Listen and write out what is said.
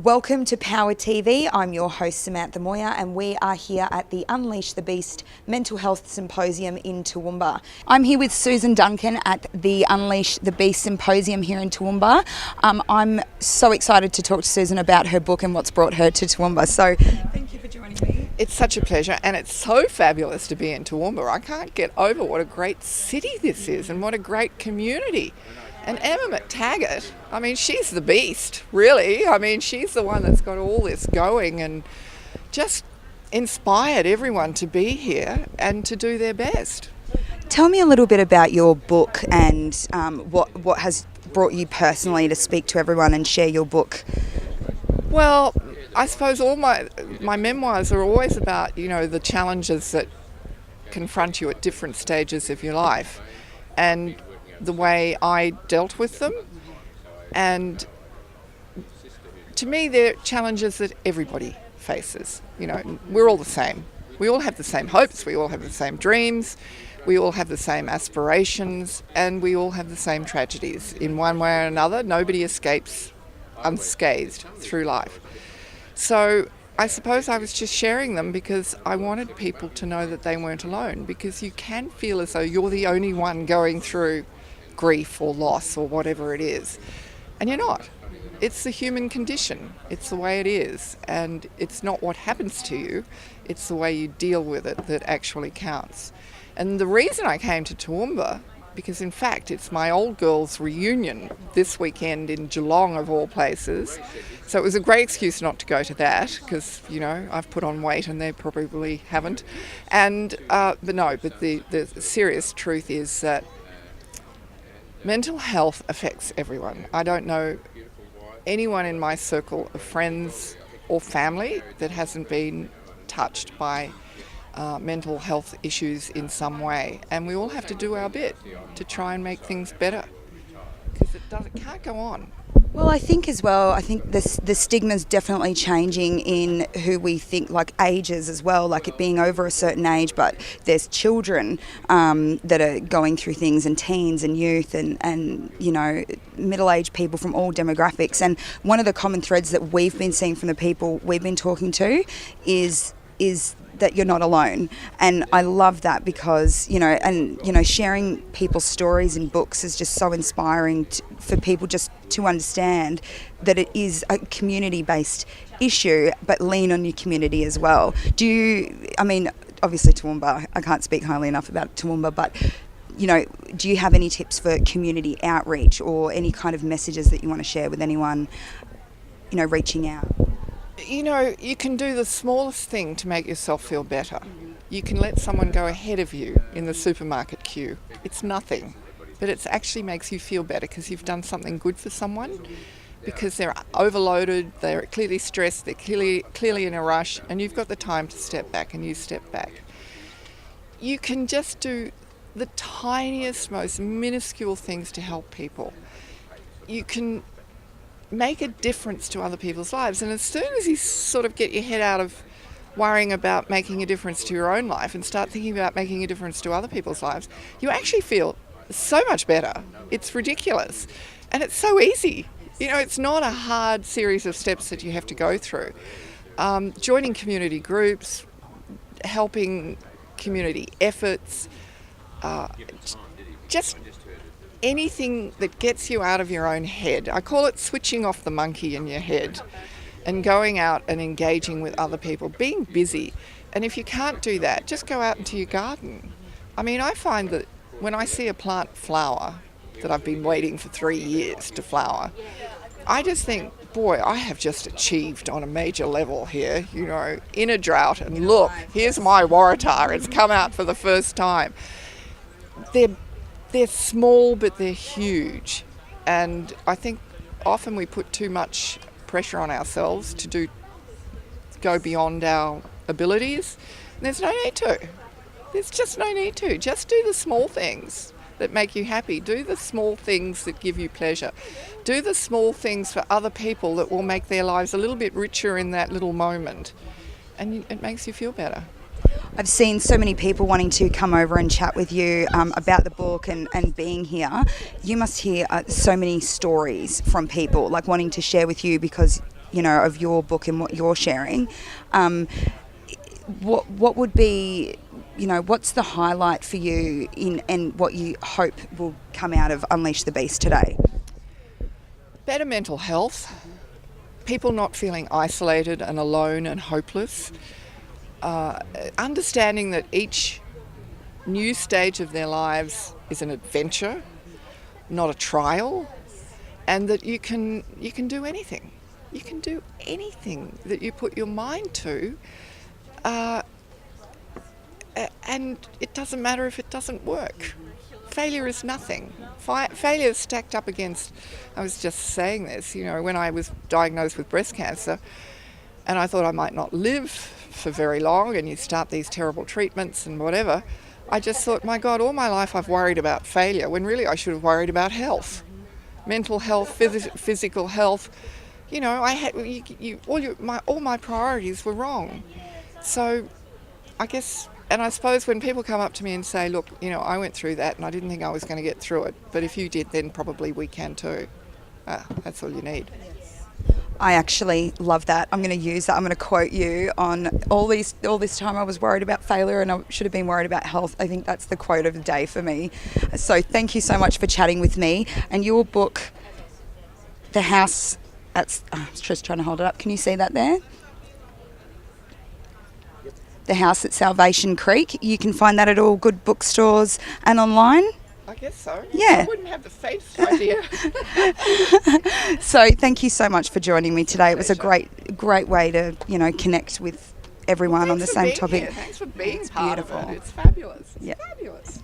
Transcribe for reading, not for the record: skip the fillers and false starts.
Welcome to Power TV. I'm your host Samantha Moyer and we are here at the Unleash the Beast Mental Health Symposium in Toowoomba. I'm here with Susan Duncan at the Unleash the Beast Symposium here in Toowoomba. I'm so excited to talk to Susan about her book and what's brought her to Toowoomba. So thank you for joining me. It's such a pleasure, and it's so fabulous to be in Toowoomba. I can't get over what a great city this is and what a great community. And Emma McTaggart, I mean, she's the beast, really. I mean, she's the one that's got all this going and just inspired everyone to be here and to do their best. Tell me a little bit about your book and what has brought you personally to speak to everyone and share your book. Well, I suppose all my memoirs are always about, the challenges that confront you at different stages of your life and the way I dealt with them. And to me, they're challenges that everybody faces. We're all the same. We all have the same hopes, we all have the same dreams, we all have the same aspirations, and we all have the same tragedies. In one way or another, nobody escapes unscathed through life. So I suppose I was just sharing them because I wanted people to know that they weren't alone, because you can feel as though you're the only one going through grief or loss or whatever it is, and you're not. It's the human condition. It's the way it is, and it's not what happens to you, it's the way you deal with it that actually counts. And the reason I came to Toowoomba, because in fact it's my old girls' reunion this weekend in Geelong of all places, so it was a great excuse not to go to that, because I've put on weight and they probably haven't. And but the serious truth is that mental health affects everyone. I don't know anyone in my circle of friends or family that hasn't been touched by mental health issues in some way. And we all have to do our bit to try and make things better, because it can't go on. Well, I think the stigma's definitely changing in who we think, like ages as well, like it being over a certain age, but there's children that are going through things, and teens and youth and middle-aged people from all demographics. And one of the common threads that we've been seeing from the people we've been talking to is that you're not alone. And I love that because, sharing people's stories in books is just so inspiring for people just to understand that it is a community-based issue, but lean on your community as well. Obviously Toowoomba, I can't speak highly enough about Toowoomba, but do you have any tips for community outreach or any kind of messages that you want to share with anyone, reaching out? You can do the smallest thing to make yourself feel better. You can let someone go ahead of you in the supermarket queue. It's nothing, but it actually makes you feel better because you've done something good for someone, because they're overloaded, they're clearly stressed, they're clearly in a rush, and you've got the time to step back, and you step back. You can just do the tiniest, most minuscule things to help people. You can make a difference to other people's lives, and as soon as you sort of get your head out of worrying about making a difference to your own life and start thinking about making a difference to other people's lives, you actually feel so much better. It's ridiculous, and it's so easy. It's not a hard series of steps that you have to go through. Joining community groups, helping community efforts, just anything that gets you out of your own head. I call it switching off the monkey in your head and going out and engaging with other people, being busy. And if you can't do that, just go out into your garden. I mean, I find that when I see a plant flower that I've been waiting for 3 years to flower, I just think, boy, I have just achieved on a major level here, in a drought. And look, here's my Waratah. It's come out for the first time. They're small, but they're huge. And I think often we put too much pressure on ourselves to go beyond our abilities. And there's no need to. There's just no need to. Just do the small things that make you happy. Do the small things that give you pleasure. Do the small things for other people that will make their lives a little bit richer in that little moment. And it makes you feel better. I've seen so many people wanting to come over and chat with you about the book and being here. You must hear so many stories from people like wanting to share with you because of your book and what you're sharing. What would be, what's the highlight for you and what you hope will come out of Unleash the Beast today? Better mental health, people not feeling isolated and alone and hopeless, understanding that each new stage of their lives is an adventure, not a trial, and that you can do anything. You can do anything that you put your mind to, and it doesn't matter if it doesn't work. Failure is nothing. Failure is stacked up against, I was just saying this, when I was diagnosed with breast cancer and I thought I might not live for very long, and you start these terrible treatments and whatever, I just thought, my God, all my life I've worried about failure, when really I should have worried about health. Mental health, physical health. I had all my priorities were wrong. So I guess, and I suppose when people come up to me and say, look, I went through that and I didn't think I was going to get through it, but if you did, then probably we can too. That's all you need. I actually love that. I'm going to use that. I'm going to quote you on all this time I was worried about failure and I should have been worried about health. I think that's the quote of the day for me. So thank you so much for chatting with me. And your book, The House, I was just trying to hold it up. Can you see that there? The House at Salvation Creek. You can find that at all good bookstores and online. I guess so. Yeah. I wouldn't have the faintest idea. So thank you so much for joining me today. It was a great way to, connect with everyone on the same topic. Thanks for being it's part beautiful. of it. It's fabulous. Yeah. Fabulous.